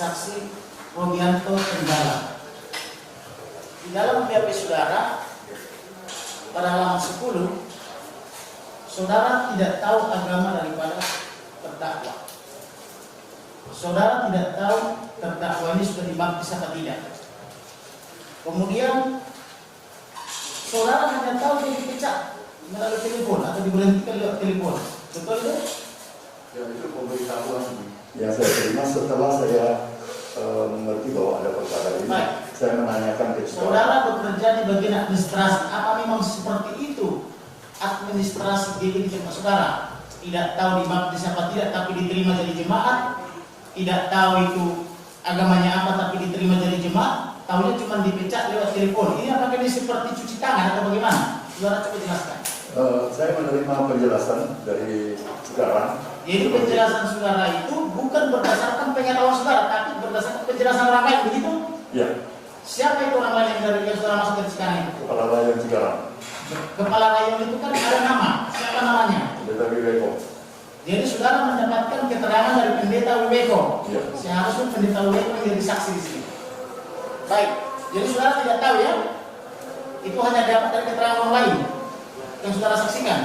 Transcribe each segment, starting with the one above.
saksi Robianto Tenggala. Di dalam BAP saudara pada halaman 10, saudara tidak tahu agama daripada terdakwa. Saudara tidak tahu terdakwa ini sudah dibaptis atau tidak. Kemudian saudara hanya tahu dia dipecat melalui telepon atau diberhentikan lewat telepon. Betul itu? Ya, itu pemberitahuan yang saya terima setelah saya mengerti bahwa ada perkara ini. Baik. Saya menanyakan ke saudara bekerja di bagian administrasi. Apa memang seperti itu administrasi di jemaat saudara? Tidak tahu dibaptis apa tidak, tapi diterima jadi jemaat. Tidak tahu itu agamanya apa, tapi diterima jadi jemaat. Tahunya cuma dipecat lewat telepon. Ini apakah ini seperti cuci tangan atau bagaimana? Saudara coba jelaskan. Saya menerima penjelasan dari sekarang. Jadi penjelasan saudara itu bukan berdasarkan pengetahuan saudara, tapi berdasarkan penjelasan orang lain, begitu? Ya. Siapa itu orang lain yang saudara masuk dari sekarang itu? Kepala Rayon Cikarang. Kepala rayon itu kan ada nama. Siapa namanya? Pendeta Wiweko. Jadi saudara mendapatkan keterangan dari pendeta Wiweko. Ya. Seharusnya pendeta Wiweko menjadi saksi di sini. Baik. Jadi saudara tidak tahu ya? Itu hanya dapat dari keterangan orang lain yang saudara saksikan.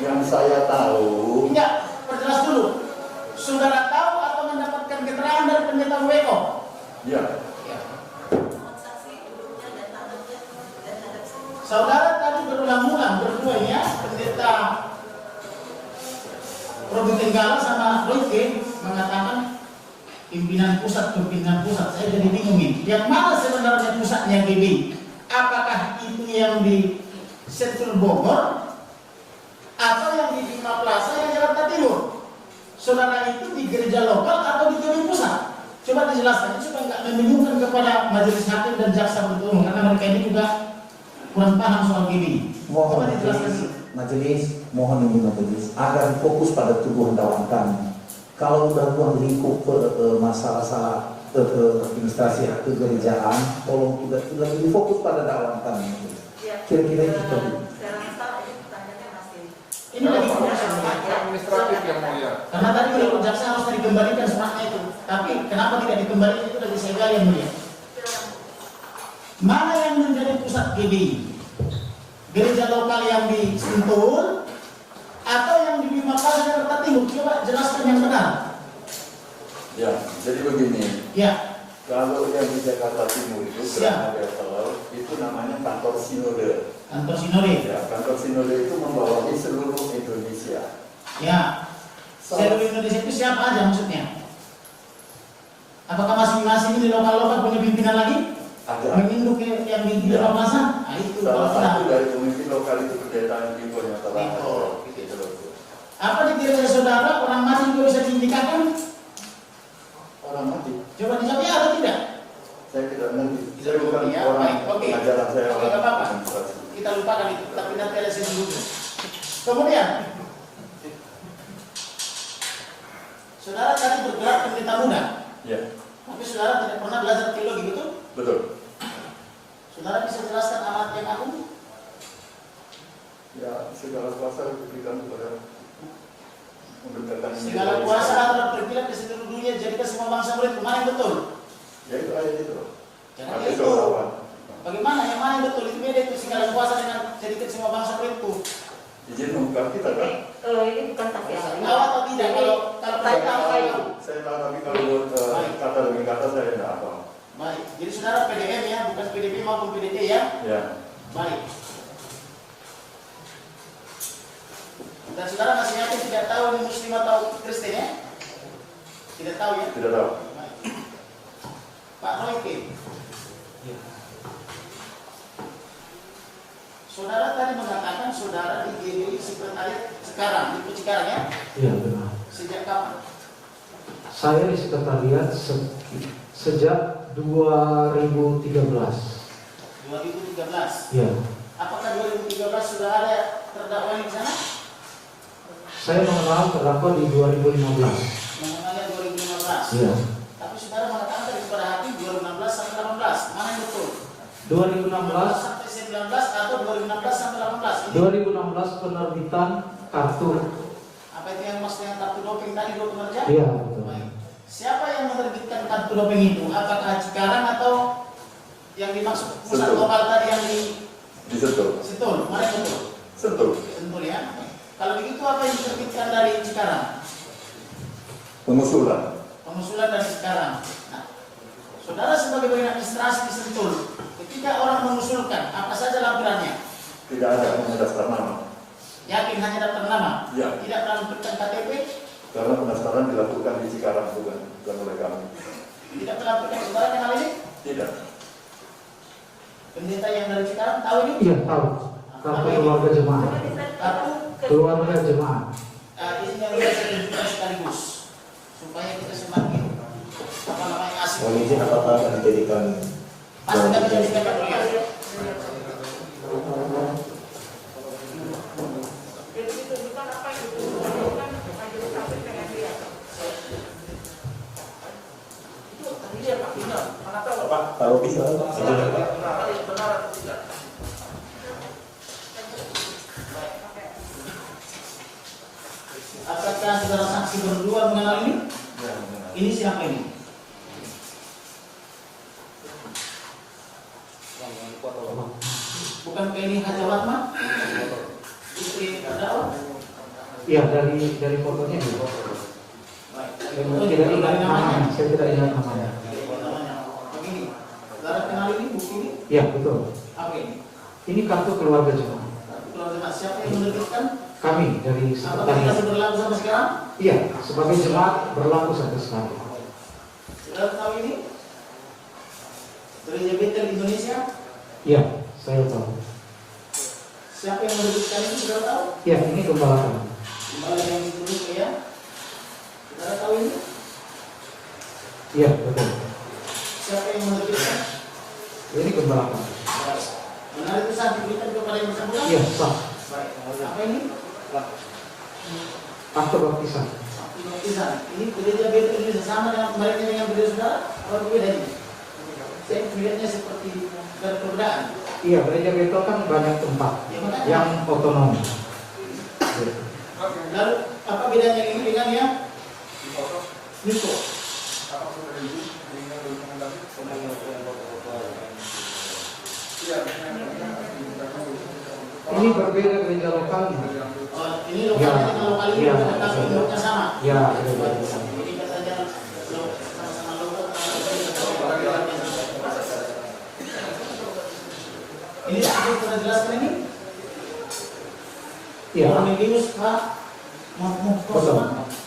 Yang saya tahu. Tidak, perjelas dulu. Saudara tahu atau mendapatkan keterangan dari pendeta Wiweko? Ya. Saudara tadi berulang-ulang berduanya pendeta Robi Tenggala sama Royke mengatakan pimpinan pusat. Saya jadi bingung ini. Yang mana sebenarnya pusatnya GB? Apakah itu yang di Sentul Bogor atau yang di Bima Plaza yang Jakarta Timur? Saudara itu di gereja lokal atau di GB pusat? Coba dijelaskan supaya nggak membingungkan kepada majelis hakim dan jaksa penuntut umum, karena mereka ini juga kurang paham soal gini. Mohon majelis, mohon ini majelis agar fokus pada tuduhan dakwaan kami. Kalau udah ruang lingkup masalah administrasi kegerejaan, tolong kita lebih fokus pada dakwaan kami. Kira-kira itu. Ini lagi fokus administratif yang mulia. karena tadi kalau jaksa harus dikembalikan suratnya itu, tapi kenapa tidak dikembalikan itu lagi saya gali yang mulia. Mana yang menjadi pusat GBI? Gereja lokal yang di Sentul atau yang di Bima Plaza Jakarta Timur? Coba jelaskan yang benar. Ya, jadi begini. Ya. Kalau yang di Jakarta Timur itu Siap. itu namanya kantor sinode. Kantor sinode. Ya, kantor sinode itu membawahi seluruh Indonesia. Ya. Seluruh Indonesia itu siapa aja maksudnya? Apakah masing-masing di lokal-lokal punya pimpinan lagi? Ada. Menginduk yang di Ya. Bima Plaza? Nah, itu Salah kalau satu dari pemimpin lokal itu pendeta Niko yang telah Niko. gitu. Apa di gereja saudara orang mati juga bisa diindikakan? Orang mati. Coba dijawab ya atau tidak? Saya tidak ngerti. Tidak Saya bukan ngerti, ya. orang Baik, oke. ajaran saya. Oke, nggak apa-apa. Kita lupakan itu, tapi nanti ada sesi dulu. Kemudian, saudara tadi bergerak pendeta muda, Ya, tapi saudara tidak pernah belajar teologi, betul? betul. Saudara bisa jelaskan amanat yang agung? Ya, segala kuasa diberikan kepada memberkatan Segala kuasa adalah berkilat di seluruh dunia, jadikan semua bangsa murid. Mana yang betul? Ya itu ayat itu. Jangan Tapi itu. soal Bagaimana? Yang mana yang betul? Itu beda itu segala kuasa dengan jadikan semua bangsa muridku. izin mengungkap kita kan? Ini bukan saksi ahli. Tahu atau tidak? Kalau Saya tahu, tahu. Saya tahu tapi kalau kata demi kata saya tidak apa. baik. Jadi saudara PDM ya, bukan PDB maupun PDT ya. Ya. Baik. Dan saudara masih yakin tidak tahu ini Muslim atau Kristen ya? Tidak tahu ya? Tidak tahu. Baik. Pak Royke. Saudara tadi mengatakan saudara di GBI sekretariat sekarang, di Cikarang ya? Iya benar. Sejak kapan? Saya di sekretariat sejak 2013. 2013. Ya. Apakah 2013 sudah ada terdakwa di sana? Saya mengenal terdakwa di 2015. Mengenalnya 2015. Iya. Tapi saudara mengatakan tadi kepada hakim 2016 sampai 18. Mana yang betul? 2016 sampai 19 atau 2016 sampai 18? Ini 2016 penerbitan kartu. apa itu yang maksudnya kartu doping tadi dokter kerja? Iya betul. Baik. Siapa yang menerbitkan kartu doping itu? Apakah Cikarang atau yang dimaksud pusat Sentul. lokal tadi yang di Di Sentul. Sentul? Mana Sentul? Sentul. Sentul ya. Kalau begitu apa yang diterbitkan dari Cikarang? Pengusulan. Pengusulan dari Cikarang. Nah, saudara sebagai bagian administrasi di Sentul, ketika orang mengusulkan, apa saja lampirannya? Tidak ada pendaftar nama. Yakin hanya daftar nama? Ya. Tidak melampirkan KTP? Karena pendaftaran dilakukan di Cikarang bukan oleh kami. Tidak melampirkan, saudara kenal ini? Tidak. Pendeta yang dari Cikarang tahu ini? Iya tahu. Kartu keluarga jemaah. Kartu Keluarga jemaah. ini yang kita tunjukkan sekaligus supaya kita semakin apa namanya asik. Mohon izin apakah akan dijadikan Pasti kami jadikan Pak Mulia. kalau bisa Apakah saudara saksi berdua mengenal ini? Ini siapa ini? Bukan ini Haja Fatma? Istri terdakwa? Iya dari fotonya juga. Oh, Tidak ingat dari namanya. Saya tidak ingat namanya. Namanya. Begini. Saudara kenal ini buku ini? Iya betul. Apa ini? Ini kartu keluarga jemaah. Keluarga siapa yang menerbitkan? Kami dari Apakah sekretariat. masih berlaku sampai sekarang? Iya, sebagai jemaat berlaku sampai sekarang. Saudara tahu ini? Gereja Betel Indonesia? Iya, saya tahu. Siapa yang menerbitkan ini? Saudara tahu? Iya, ini gembala kami. Gimana yang ditulis ya? Saudara tahu ini? Iya, betul. Siapa yang menerbitkan? Ini gembala kami. Benar itu sah diberikan kepada yang bersangkutan? Iya, sah. Baik. Apa ini? Akte baptisan. Baptisan. Ini gereja Betel ini sama dengan mereka yang gereja saudara? Apa berbeda ini? Saya melihatnya seperti perbedaan. Iya, gereja Betel kan banyak tempat Ya, makanya. yang otonom. Lalu apa bedanya ini dengan yang Niko? Ini berbeda gereja lokalnya. Oh, ini lokalnya dengan lokal ini Ya. tapi bentuknya sama. Ya, gereja Betel. Jadi katanya sama-sama lokal. Ini sudah jelaskan ini? Iya, Cornelius H. betul.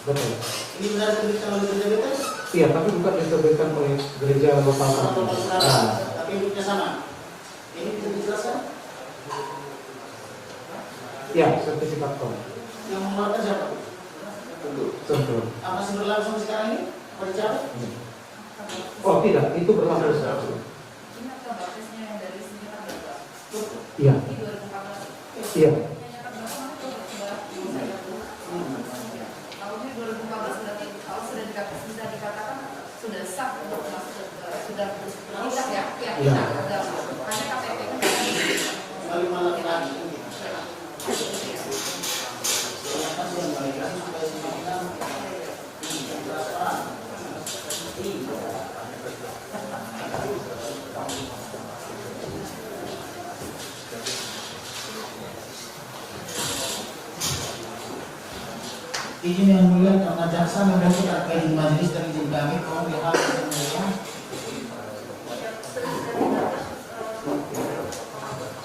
Betul. Ini benar diterbitkan oleh gereja Betel? Iya, tapi bukan diterbitkan oleh gereja lokal Sama kami. lokal saudara, Nah, tapi bentuknya sama. Ini bisa dijelaskan? iya, sertifikat kom. Yang mengeluarkan siapa? Tentu. Apa masih berlaku sampai sekarang ini? Pada siapa? Oh tidak, itu berlaku satu. Ingat kan baptisnya yang dari sini kan berapa? Iya, Di 2014. iya. Tahunnya 2014 kalau sudah bisa dikatakan sudah sah untuk masuk sudah tidak ya keyakinan sudah hanya KTP kan Kembali malam lagi. Siapa sih yang balik lagi supaya semakin transparan? Izin yang mulia karena jaksa membutuhkan izin majelis dari izin kami mohon dihapus yang mulia.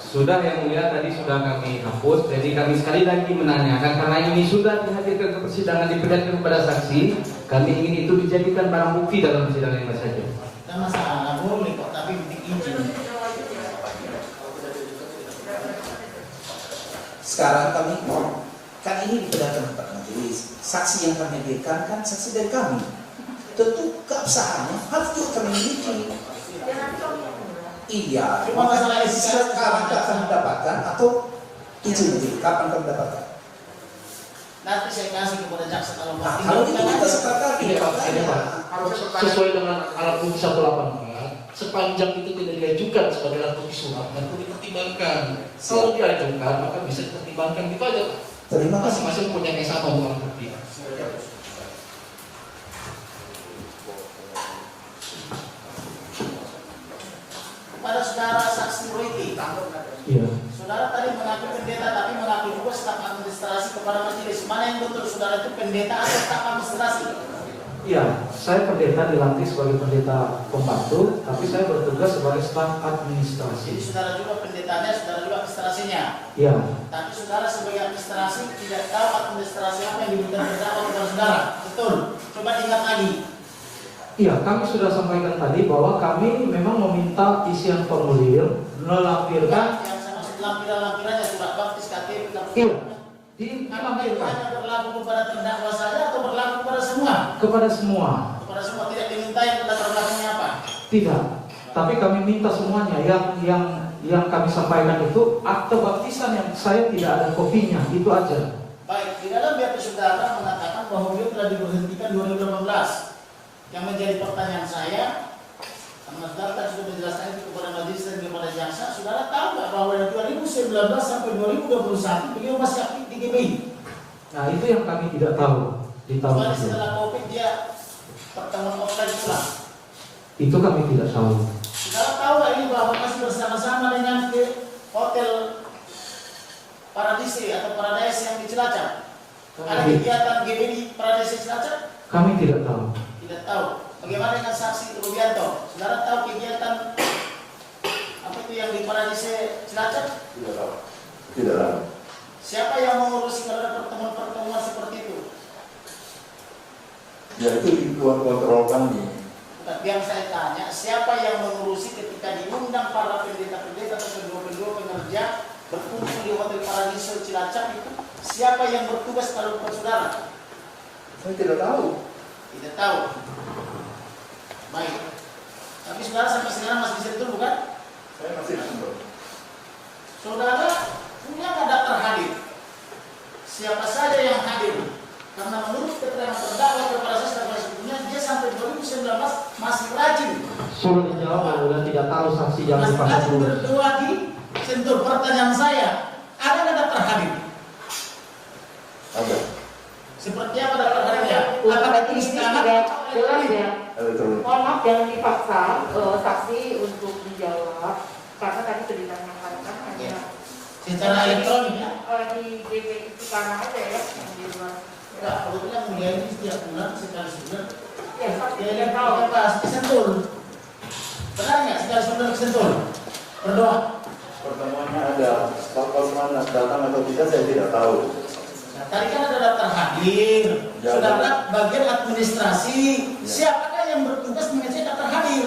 Sudah yang mulia tadi sudah kami hapus, jadi kami sekali lagi menanyakan karena ini sudah dihadirkan ke persidangan diperlihatkan kepada saksi, kami ingin itu dijadikan barang bukti dalam persidangan ini saja. Tidak masalah, boleh kok, tapi penting izin. sekarang kami kan ini diperlihatkan kepada majelis. Saksi yang kami hadirkan kan saksi dari kami. Tentu keabsahannya harus juga kami miliki. Iya. Cuma masalah etika. Sekarang akan mendapatkan atau izin majelis kapan kami dapatkan? Nanti saya kasih kepada jaksa kalau mau. Nah, kalau itu kita sepakati. Ini Pak, ini Pak. Sesuai dengan alat bukti 184, sepanjang itu tidak diajukan sebagai alat bukti surat, tentu dipertimbangkan. Kalau diajukan, maka bisa dipertimbangkan gitu aja. Terima kasih. Masing-masing punya yang sama untuk alat bukti. saudara tadi mengaku pendeta, tapi mengaku juga staf administrasi kepada majelis. Mana yang betul, saudara itu pendeta atau staf administrasi? Iya, saya pendeta dilantik sebagai pendeta pembantu, tapi saya bertugas sebagai staf Jadi administrasi. saudara juga pendetanya, saudara juga administrasinya. Iya, Tapi saudara sebagai administrasi tidak tahu administrasi apa yang diberikan terdakwa kepada saudara. Betul. Coba diingat lagi. iya, kami sudah sampaikan tadi bahwa kami memang meminta isian formulir, melampirkan. Yang saya maksud lampiran-lampirannya surat baptis, KTP, Iya, Apakah itu dilampirkan hanya berlaku kepada terdakwa saja atau berlaku kepada semua? kepada semua. Kepada semua, tidak dimintai latar belakangnya apa? Tidak, tapi kami minta semuanya. Yang kami sampaikan itu akte baptisan yang saya tidak ada kopinya, itu aja. Baik, di dalam BAP saudara mengatakan bahwa beliau telah diberhentikan 2018. Yang menjadi pertanyaan saya, karena saudara tadi sudah menjelaskan itu kepada majelis dan kepada jaksa, saudara tahu nggak bahwa dari 2019 sampai 2021 beliau masih aktif di GBI? Nah, itu yang kami tidak tahu di tahun Kecuali itu. setelah COVID dia pertemuan offline pulang. Itu kami tidak tahu. Saudara tahu nggak ini bahwa masih bersama-sama dengan ke hotel Paradise atau Paradise yang di Cilacap? Ada kegiatan GBI di Paradise Cilacap? Kami tidak tahu. Tidak tahu. Bagaimana dengan saksi Rubianto? Saudara tahu kegiatan apa itu yang di Paradise Cilacap? Tidak tahu. Tidak tahu. Siapa yang mengurusi kalau ada pertemuan-pertemuan seperti itu? Ya itu di luar kontrol kami. Bukan, yang saya tanya, siapa yang mengurusi ketika diundang para pendeta-pendeta atau pendua-pendua pekerja berkumpul di Hotel Paradiso Cilacap itu? Siapa yang bertugas kalau bukan saudara? Saya tidak tahu. Tidak tahu. Baik. Tapi saudara sampai sekarang masih bisa betul bukan? Saya masih tahu. Saudara punya nggak daftar hadir? Siapa saja yang hadir? Karena menurut keterangan terdakwa kepada saya sebagai sebelumnya, dia sampai 2019 masih rajin. Suruh dijawab, sudah tidak tahu saksi jangan Masih dipakai rajin dulu. berdoa di Sentul. Pertanyaan saya, ada nggak daftar hadir? Ada. Seperti apa daftar hadirnya? Apakah itu istana? jelas ya. Elektronik. Mohon maaf jangan dipaksa saksi untuk dijawab karena tadi sudah ditanyakan kan hanya Secara elektronik ya? di GBI sekarang aja ya yang di luar. Enggak, kebetulan mulia ini setiap bulan sekali sebulan. Ya pasti Dia tidak tahu. kita bahas di Sentul. Benar nggak sekali sebulan ke Sentul? Berdoa. Pertemuannya ada. Kalau mana datang atau tidak saya tidak tahu. Nah, tadi kan ada daftar hadir. Ya, Saudara bagian administrasi. Ya. Siapakah yang bertugas mengecek daftar hadir?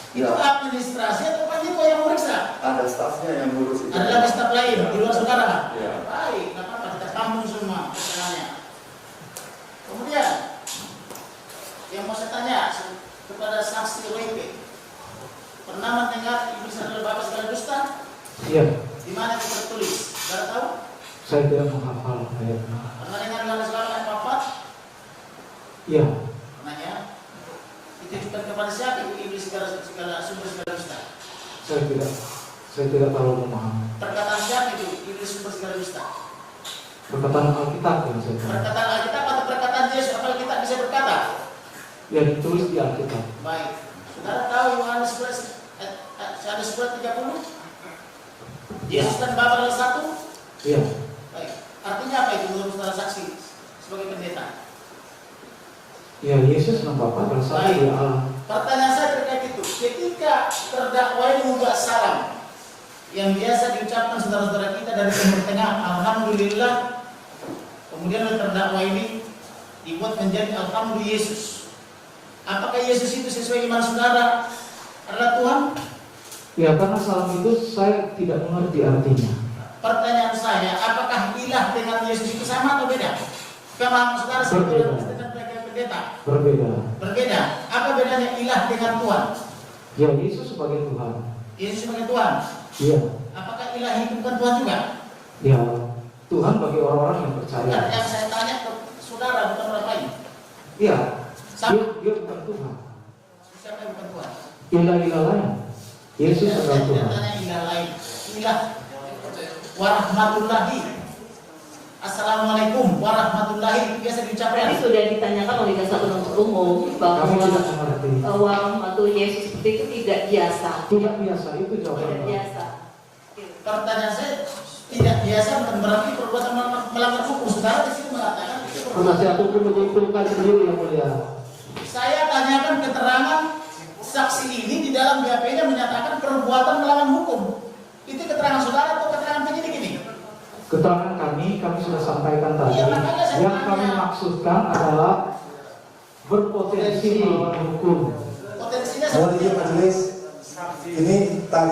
Itu Ya. administrasi atau panitia yang meriksa? Ada stafnya yang ngurus itu. Ada lagi staf lain di luar saudara. Ya. Baik, nggak apa-apa, kita tampung semua keterangannya. Kemudian yang mau saya tanya kepada saksi WP, pernah mendengar iblis adalah bapak segala dusta? Iya, Di mana itu tertulis? Saudara tahu? saya tidak menghafal ayatnya. Pernah dengar Yohanes 8 ayat 4? Iya, Pernah ya? Ditujukan kepada siapa itu iblis segala sumber segala dusta? saya tidak terlalu memahami. Perkataan siapa itu iblis sumber segala dusta? Perkataan Alkitab yang saya tahu. Perkataan Alkitab atau perkataan Yesus? Apa kita bisa berkata? Yang ditulis di Alkitab. Baik. Saudara tahu Yohanes 11:30? Yesus dan Bapa adalah satu? Iya, Baik. Artinya apa itu menurut saudara saksi sebagai pendeta? ya Yesus dan Bapa adalah satu Baik. ya Allah. Pertanyaan saya terkait itu. Ketika terdakwa ini membuat salam yang biasa diucapkan saudara-saudara kita dari Timur Tengah, Alhamdulillah. Kemudian oleh terdakwa ini dibuat menjadi Alhamdulillah Yesus. Apakah Yesus itu sesuai iman saudara adalah Tuhan? Ya, karena salam itu saya tidak mengerti artinya. Pertanyaan saya, apakah ilah dengan Yesus itu sama atau beda? Pemahaman saudara Berbeda. dengan bagian pendeta Berbeda. berbeda. Apa bedanya ilah dengan Tuhan? Ya, Yesus sebagai Tuhan. Yesus sebagai Tuhan. Iya, Apakah ilah itu bukan Tuhan juga? ya Tuhan bagi orang-orang yang Bukan, percaya. yang saya tanya ke saudara bukan orang lain. Iya, Sama. dia bukan Tuhan. Siapa yang bukan Tuhan? Ilah-ilah lain. Yesus Saya adalah tidak Tuhan. tanya ilah lain. Ilah warahmatullahi. Assalamualaikum warahmatullahi itu biasa diucapkan. Tadi sudah ditanyakan oleh jaksa penuntut umum Kami bahwa tidak mengerti. uang atau Yesus seperti itu tidak biasa. Tidak biasa, itu Tidak jawabannya. biasa. Oke. pertanyaan saya tidak biasa bukan berarti perbuatan melanggar hukum. Saudara di sini mengatakan Penasihat hukum menyimpulkan sendiri yang mulia. saya tanyakan keterangan saksi ini di dalam BAP-nya menyatakan perbuatan melawan hukum. Itu keterangan saudara atau keterangan penyidik ini? Keterangan kami sudah sampaikan tadi. Iya, makanya saya Yang tanya. kami maksudkan adalah berpotensi melawan hukum. Potensinya Mohon seperti izin apa? majelis, ini tadi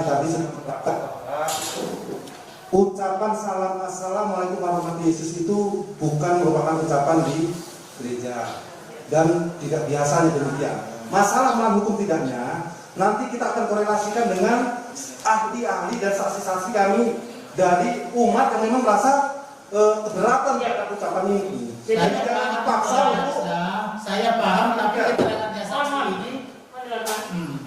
ucapan salam assalamualaikum warahmatullahi Yesus itu bukan merupakan ucapan di gereja dan tidak biasanya demikian. Masalah melawan hukum tidaknya nanti kita akan korelasikan dengan ahli-ahli dan saksi-saksi kami dari umat yang memang merasa keberatan terhadap ucapan ini. Jadi jangan dipaksa untuk Saya paham, tapi keterangannya saksi ini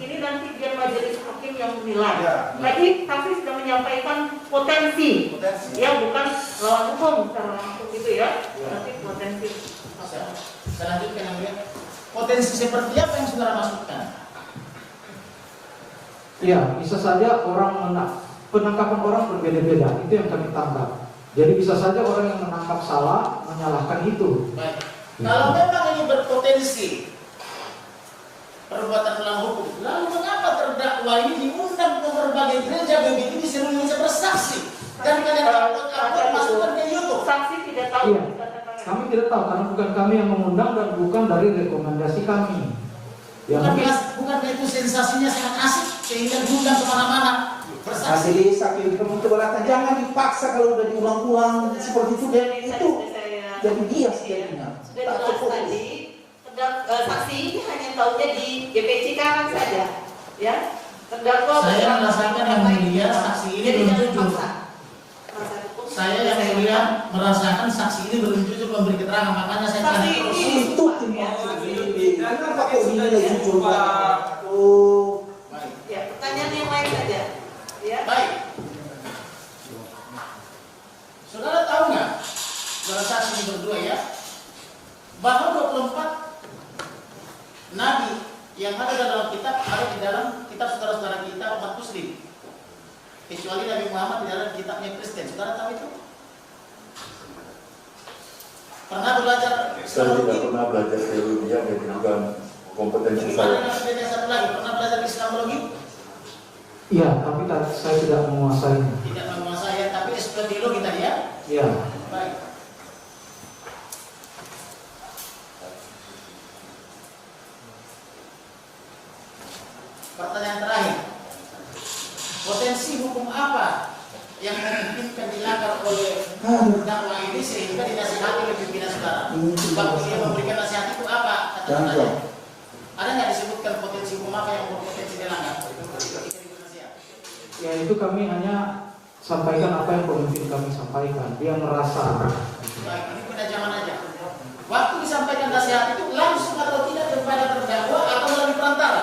Ini nanti biar majelis hakim yang menilai. Ya. Tadi saksi sudah menyampaikan potensi, ya bukan lawan hukum secara langsung gitu ya. Nanti potensi. saya lanjutkan yang mulia. Potensi seperti apa yang saudara maksudkan? Iya, bisa saja penangkapan orang berbeda-beda. Itu yang kami tangkap. Jadi bisa saja orang yang menangkap salah menyalahkan itu. Baik. Kalau memang ini berpotensi perbuatan melawan hukum, lalu mengapa terdakwa ini diundang ke berbagai gereja begitu disuruh bersaksi dan kalian upload masukkan ke YouTube? Saksi tidak tahu. Iya. Kami tidak tahu karena bukan kami yang mengundang dan bukan dari rekomendasi kami. Ya mungkin Bukankah itu sensasinya sangat asik sehingga diundang kemana-mana bersaksi? majelis hakim keberatan jangan dipaksa kalau udah diulang-ulang seperti itu dan itu jadi bias jadinya. Sudah jelas tadi, saksi ini hanya tahunya di GPC Karang saja, ya. Terdakwa Saya merasakan yang mulia saksi ini belum jujur. Saya yang mulia merasakan saksi ini belum jujur memberi keterangan, makanya saya tanya terus. Itu kenapa kok dinilai jujur Pak? Oh, Ya, pertanyaan yang lain saja. Ya. Baik. Saudara tahu nggak? Saudara saksi ini berdua ya, bahwa 24 nabi yang ada dalam kitab ada di dalam kitab saudara-saudara kita umat muslim, kecuali Nabi Muhammad di dalam kitabnya Kristen. Saudara tahu itu? Pernah belajar Saya tidak pernah belajar teologi yang bukan kompetensi saya. Beda satu lagi, pernah belajar Islamologi? iya, tapi saya tidak menguasainya. Tidak menguasai, tapi epistemologi tadi ya. Iya. Baik. Pertanyaan terakhir, potensi hukum apa yang memungkinkan dilanggar oleh dakwah ini sehingga dinasihati oleh pimpinan saudara? Waktu dia memberikan nasihat itu apa? Kata-katanya? Ada nggak disebutkan potensi hukum apa yang berpotensi dilanggar? Ya itu kami hanya sampaikan apa yang pemimpin kami sampaikan. Dia merasa. Baik, ini penajaman aja. Waktu disampaikan nasihat itu langsung atau tidak kepada terdakwa atau melalui perantara?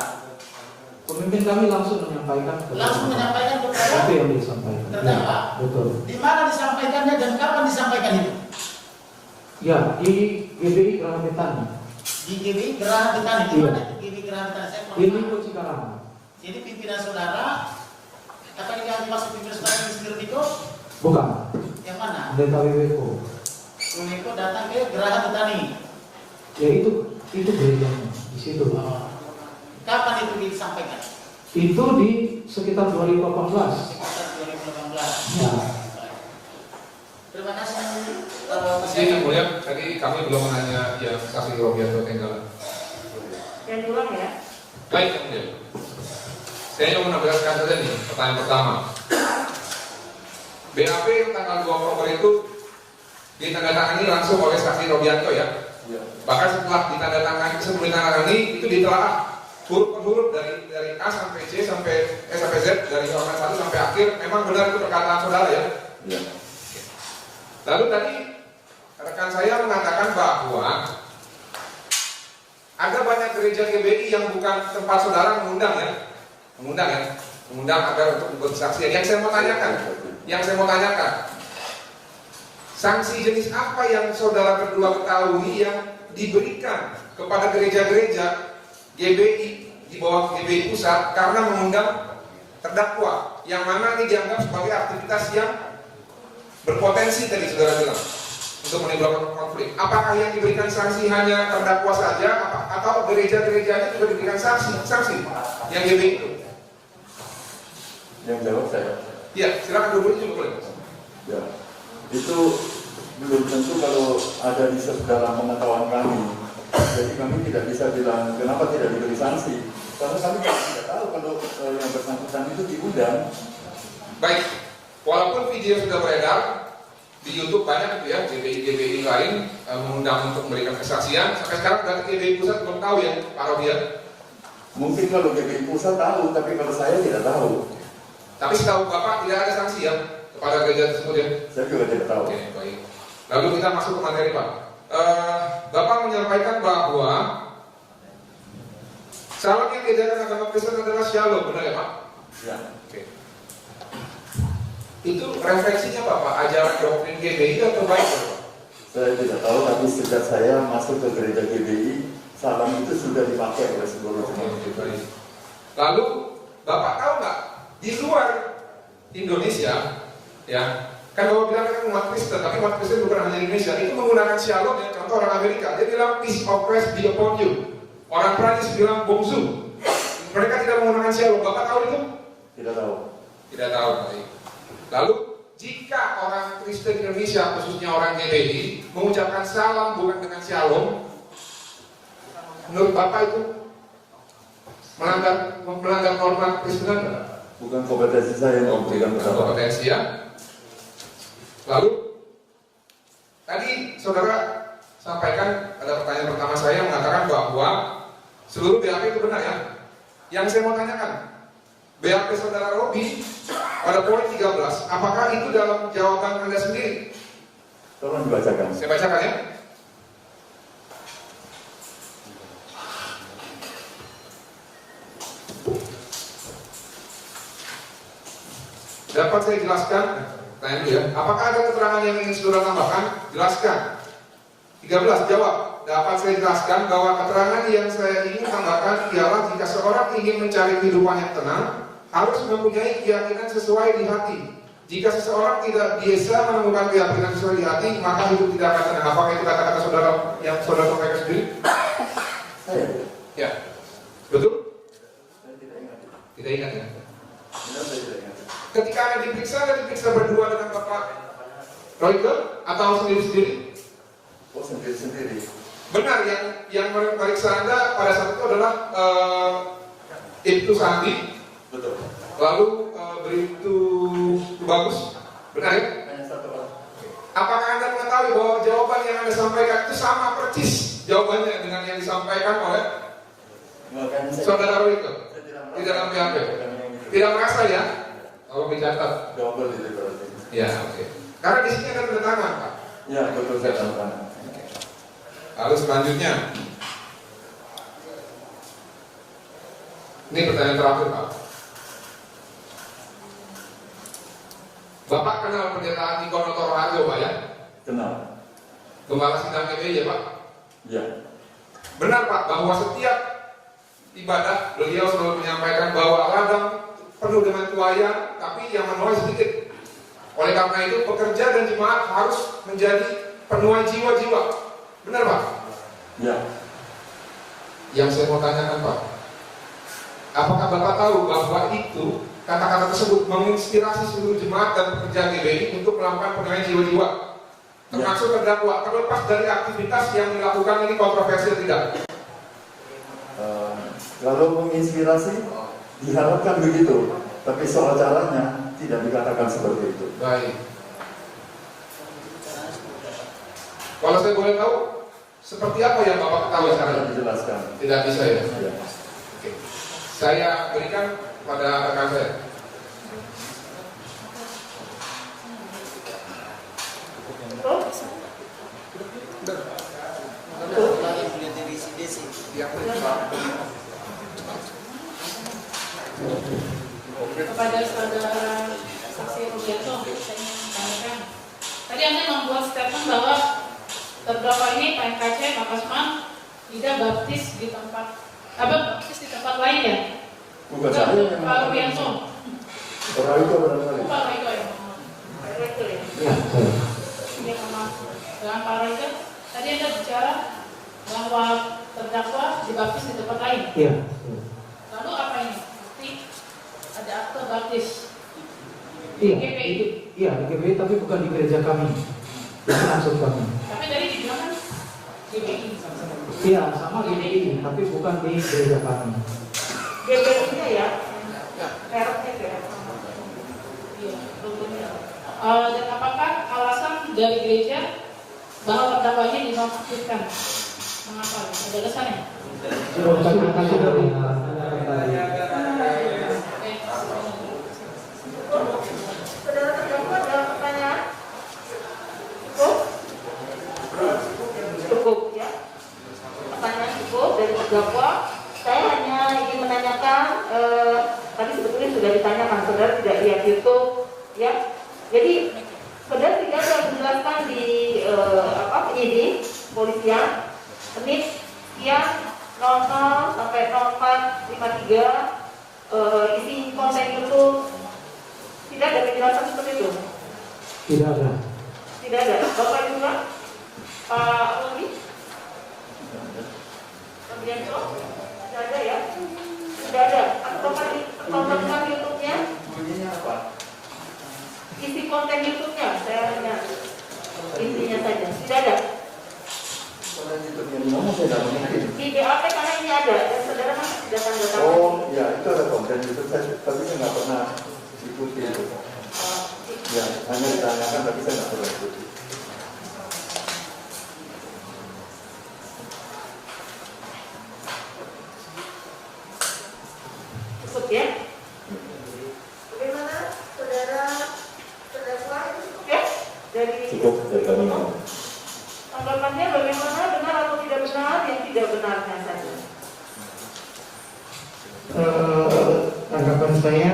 Pemimpin kami langsung menyampaikan. Langsung menyampaikan kepada Itu yang disampaikan. terdakwa. Ya, betul. Di mana disampaikannya dan kapan disampaikan itu? Ya di GBI Geraha Betani. Di GBI Geraha Betani. Di mana itu GBI Geraha Betani? Saya kurang Di paham. Lipo Cikarang. Jadi pimpinan saudara, apa yang dimaksud pimpinan saudara di sendiri itu? Bukan. Yang mana? Pendeta WWO. Uniko datang ke Geraha Betani. Ya itu gerejanya di situ. Kapan itu disampaikan? Itu di sekitar 2018. Sekitar 2018. Ya. Terima kasih. Masih yang mulia, tadi kami belum menanya yang saksi Robianto Tenggalan. Yang diulang ya. Baik, yang mulia. Saya ingin menegaskan saja nih, pertanyaan pertama. BAP tanggal 2 Oktober itu ditandatangani langsung oleh saksi Robianto ya. Bahkan setelah ditandatangani, sebelum ditandatangani itu ditelaah huruf per huruf dari A sampai C sampai S sampai Z, dari halaman 1 sampai akhir. Memang benar itu perkataan saudara ya. Lalu tadi rekan saya mengatakan bahwa ada banyak gereja GBI yang bukan tempat saudara mengundang agar untuk bersaksi. Yang saya mau tanyakan, sanksi jenis apa yang saudara berdua ketahui yang diberikan kepada gereja-gereja GBI di bawah GBI pusat karena mengundang terdakwa, yang mana ini dianggap sebagai aktivitas yang berpotensi tadi saudara bilang untuk menimbulkan konflik. Apakah yang diberikan sanksi hanya terdakwa saja, atau gereja-gerejanya juga diberikan sanksi yang GBI itu? Yang jawab saya. Ya, silakan dulu juga boleh. Ya, itu belum tentu kalau ada di dalam pengetahuan kami. Jadi kami tidak bisa bilang kenapa tidak diberi sanksi. Karena kami tidak tahu kalau yang bersangkutan itu diundang. Baik, walaupun video sudah beredar di YouTube banyak ya GBI lain mengundang untuk memberikan kesaksian. Sampai sekarang dari GBI pusat belum tahu ya, Pak Robian. Mungkin kalau GBI pusat tahu, tapi kalau saya tidak tahu. Tapi setahu Bapak tidak ada sanksi ya kepada gereja tersebut ya? Saya juga tidak tahu. Oke, baik. Lalu kita masuk ke materi Pak. Bapak menyampaikan bahwa syarat yang diajarkan agama Kristen adalah shalom, benar ya Pak? Ya. Oke. Itu refleksinya Pak, ajaran doktrin GBI atau baik Pak? Saya tidak tahu, tapi sejak saya masuk ke gereja GBI, salam itu sudah dipakai oleh seluruh jemaat. Lalu Bapak tahu nggak di luar Indonesia, ya kan Bapak bilang kan umat Kristen, tapi umat Kristen bukan hanya Indonesia, itu menggunakan shalom ya. Contoh orang Amerika, dia bilang peace of Christ be upon you. Orang Prancis bilang bonjour. Mereka tidak menggunakan shalom. Bapak tahu itu? Tidak tahu. Tidak tahu. Baik. Lalu jika orang Kristen Indonesia, khususnya orang GBI, mengucapkan salam bukan dengan shalom, menurut Bapak itu melanggar norma Kristenan? Bukan kompetensi saya yang memberikan pendapat. Kompetensi ya. Lalu tadi saudara sampaikan, ada pertanyaan pertama saya mengatakan bahwa seluruh BAP itu benar ya. Yang saya mau tanyakan, BAP saudara Robi pada poin 13, apakah itu dalam jawaban Anda sendiri? Tolong dibacakan. Saya bacakan ya. Dapat saya jelaskan? Tanya dulu ya. Apakah ada keterangan yang ingin saudara tambahkan? Jelaskan. 13, jawab. Dapat saya jelaskan bahwa keterangan yang saya ingin tambahkan ialah jika seorang ingin mencari kehidupan yang tenang, harus mempunyai keyakinan sesuai di hati. Jika seseorang tidak biasa menemukan keyakinan sesuai di hati, maka hidup tidak akan tenang. Apakah itu kata-kata saudara yang saudara sampaikan sendiri? Saya. Ya. Betul? Saya tidak ingat. Tidak ingat ya? Benar, saya tidak ingat. Ketika Anda diperiksa berdua dengan Bapak Royke atau sendiri-sendiri? Oh, sendiri-sendiri. Benar, yang memeriksa Anda pada saat itu adalah Ibtu Sandi. Betul. Lalu Bribtu Bagus. Benar ya? Hanya satu orang. Apakah Anda mengetahui bahwa jawaban yang Anda sampaikan itu sama persis jawabannya dengan yang disampaikan oleh saudara Royke? Di dalam BAP? Tidak merasa ya? Kalau dicatat. Double itu berarti. Ya, oke. Karena di sini ada tanda tangan, Pak. Ya, betul, saya tanda tangan. Lalu selanjutnya, ini pertanyaan terakhir Pak. Bapak kenal pendeta Nikono Toroharjo Pak ya? Kenal. Gembala Sidang GBI ya Pak? Ya. Benar Pak, bahwa setiap ibadah beliau selalu menyampaikan bahwa ladang penuh dengan tuayan, tapi yang menuai sedikit. Oleh karena itu pekerja dan jemaat harus menjadi penuai jiwa-jiwa. Benar Pak? Ya. Yang saya mau tanyakan Pak, apakah Bapak tahu bahwa itu kata-kata tersebut menginspirasi seluruh jemaat dan pekerja GBI untuk melakukan penuaian jiwa-jiwa, termasuk terdakwa, terlepas dari aktivitas yang dilakukan ini kontroversial tidak? Kalau menginspirasi, diharapkan begitu, tapi soal caranya tidak dikatakan seperti itu. Baik. Kalau saya boleh tahu, seperti apa yang Bapak ketahui caranya? Dijelaskan. Tidak bisa ya? Ya. Oke. Saya berikan pada rekan saya. Kepada saudara saksi Rubianto, saya ingin menanyakan. Tadi Anda membuat statement bahwa terdakwa ini PNKC Makasman tidak baptis di tempat lain ya? Bukan saya yang Pak Rubianto. Orang itu barangkali. Pak Royko ya. Pak Royko ya. Ya, saya. Ini sama dengan Pak Royko. Tadi Anda bicara bahwa terdakwa dibaptis di tempat lain. Iya. Lalu apa ini? Bukti ada akte baptis. Iya, GPI. itu, iya di GPI tapi bukan di gereja kami. Itu maksud kami. Tapi tadi dibilang kan GPI. Iya, sama GPI, tapi bukan di gereja kami. GPI-nya ya. Mereknya ya. Iya, logonya. Dan apakah alasan dari gereja bahwa terdakwanya dinonaktifkan? Mengapa? Ada alasannya? Saudara terdakwa ada pertanyaan? Cukup? Cukup ya. Pertanyaan cukup dari terdakwa. Saya hanya ingin menanyakan, tadi sebetulnya sudah ditanyakan, saudara tidak lihat YouTube ya. Jadi saudara tidak ada menjelaskan di penyidik polisian menit sekian 00 sampai 0453 isi konten YouTube. Tidak ada penjelasan seperti itu. Tidak ada. Tidak ada. Bapak juga, Pak Uli, Pak Bianco, tidak ada ya? Tidak ada. Atau Bapak tontonkan YouTube-nya? Bunyinya apa? Isi konten YouTube-nya, saya hanya intinya saja. Tidak ada. Konten YouTube yang ngomong saya tidak mengerti. Di BAP karena ini ada, dan saudara masih tidak tanda tangan. Oh, ya itu ada konten YouTube saya, tapi saya nggak pernah ikuti itu. Ya, hanya ditanyakan tapi saya nggak pernah ikuti. Cukup ya? Bagaimana saudara terdakwa itu cukup ya? Dari kami. tanggapannya bagaimana, benar atau tidak benar, yang tidak benarnya saja. Tanggapan saya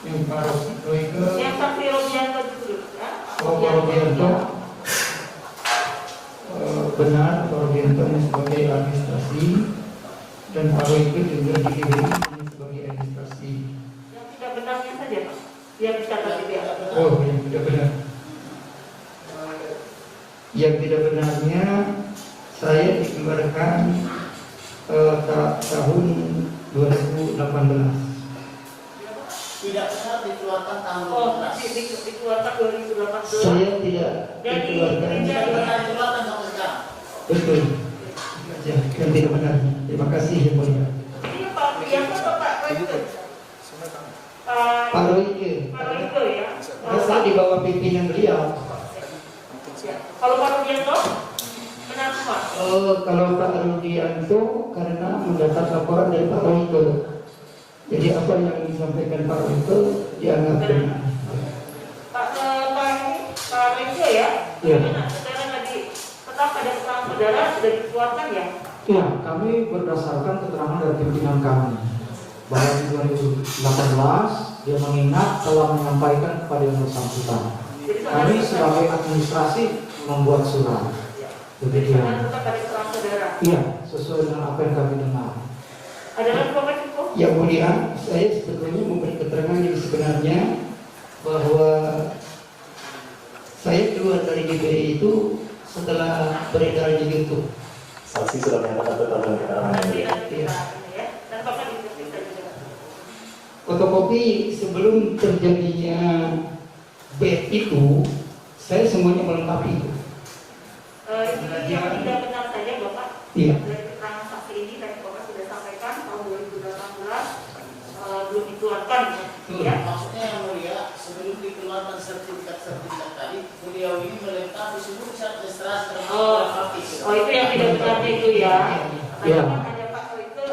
yang Pak Royke, Yang saksi Robianto dulu ya. Pak Robianto benar, Pak Robianto sebagai administrasi dan Pak Royke juga dipilih sebagai administrasi. Yang tidak benarnya saja Pak, yang dicatat di BAP. Oh, yang tidak benar. Yang tidak benarnya saya dikeluarkan tahun 2018. Tidak benar dikeluarkan tahun Oh, 2018. dikeluarkan 2018. Saya tidak Jadi dikeluarkan. gereja Tidak benar dikeluarkan sampai sekarang. Betul. Ya, yang tidak benar. Terima kasih yang mulia. Ini Pak Bianco atau Pak Royke? Pak Royke. Pak Royke ya. Saya di bawah pimpinan beliau. Ya. Kalau Pak Robianto benar semua. Kalau Pak Rudianto karena mendapat laporan dari Pak Royke. Jadi apa yang disampaikan Pak Royke dianggap benar. Pak Royke ya. Iya. Gimana? Saudara tadi tetap ada keterangan saudara sudah dikeluarkan ya. Iya, kami berdasarkan keterangan dari pimpinan kami bahwa di 2018 dia mengingat telah menyampaikan kepada yang bersangkutan. Jadi Kami sebagai administrasi membuat surat. Demikian. tetap ada keterangan saudara. Iya, sesuai dengan apa yang kami dengar. Ada lagi Bapak cukup? Yang mulia, saya sebetulnya memberi keterangan yang sebenarnya bahwa saya keluar dari GPI itu setelah beredar di YouTube. Saksi sudah menyatakan keterangan keterangan. Nanti kita ini ya. Dan Bapak diperiksa juga. Fotokopi sebelum terjadinya bed itu, saya semuanya melengkapi itu. Ini yang tidak benar saja Bapak. Iya. Dari keterangan saksi ini tadi Bapak sudah sampaikan tahun 2018 belum dikeluarkan ya. Maksudnya yang mulia, sebelum dikeluarkan sertifikat tadi, beliau ini melengkapi seluruh syarat registrasi termasuk Oh itu yang tidak benar itu ya. Iya. Hanya Pak itu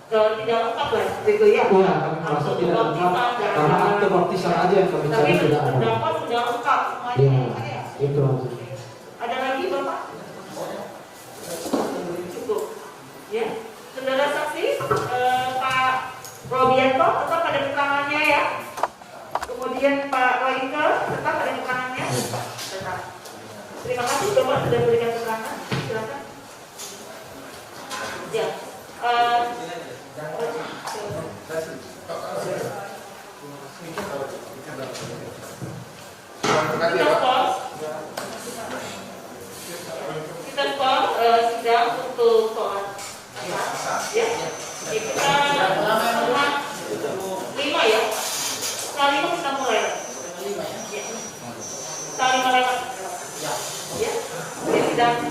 tidak lengkap lah itu ya. Iya, kami merasa tidak lengkap karena akte baptisan aja yang kami Tapi cari tidak ada. terdakwa sudah lengkap semuanya. Iya, Ya. itu aja. Ada lagi Bapak? Cukup. Ya. Saudara saksi Pak Robianto tetap ada keterangannya ya. Kemudian Pak Royke tetap ada keterangannya. Tetap. Terima kasih Bapak sudah berikan keterangan. Silakan. Ya. Kita skor sidang untuk sholat ya. Kita 5 ya. Kali 5 kita mulai. Kali 5 lewat. Ya. Sidang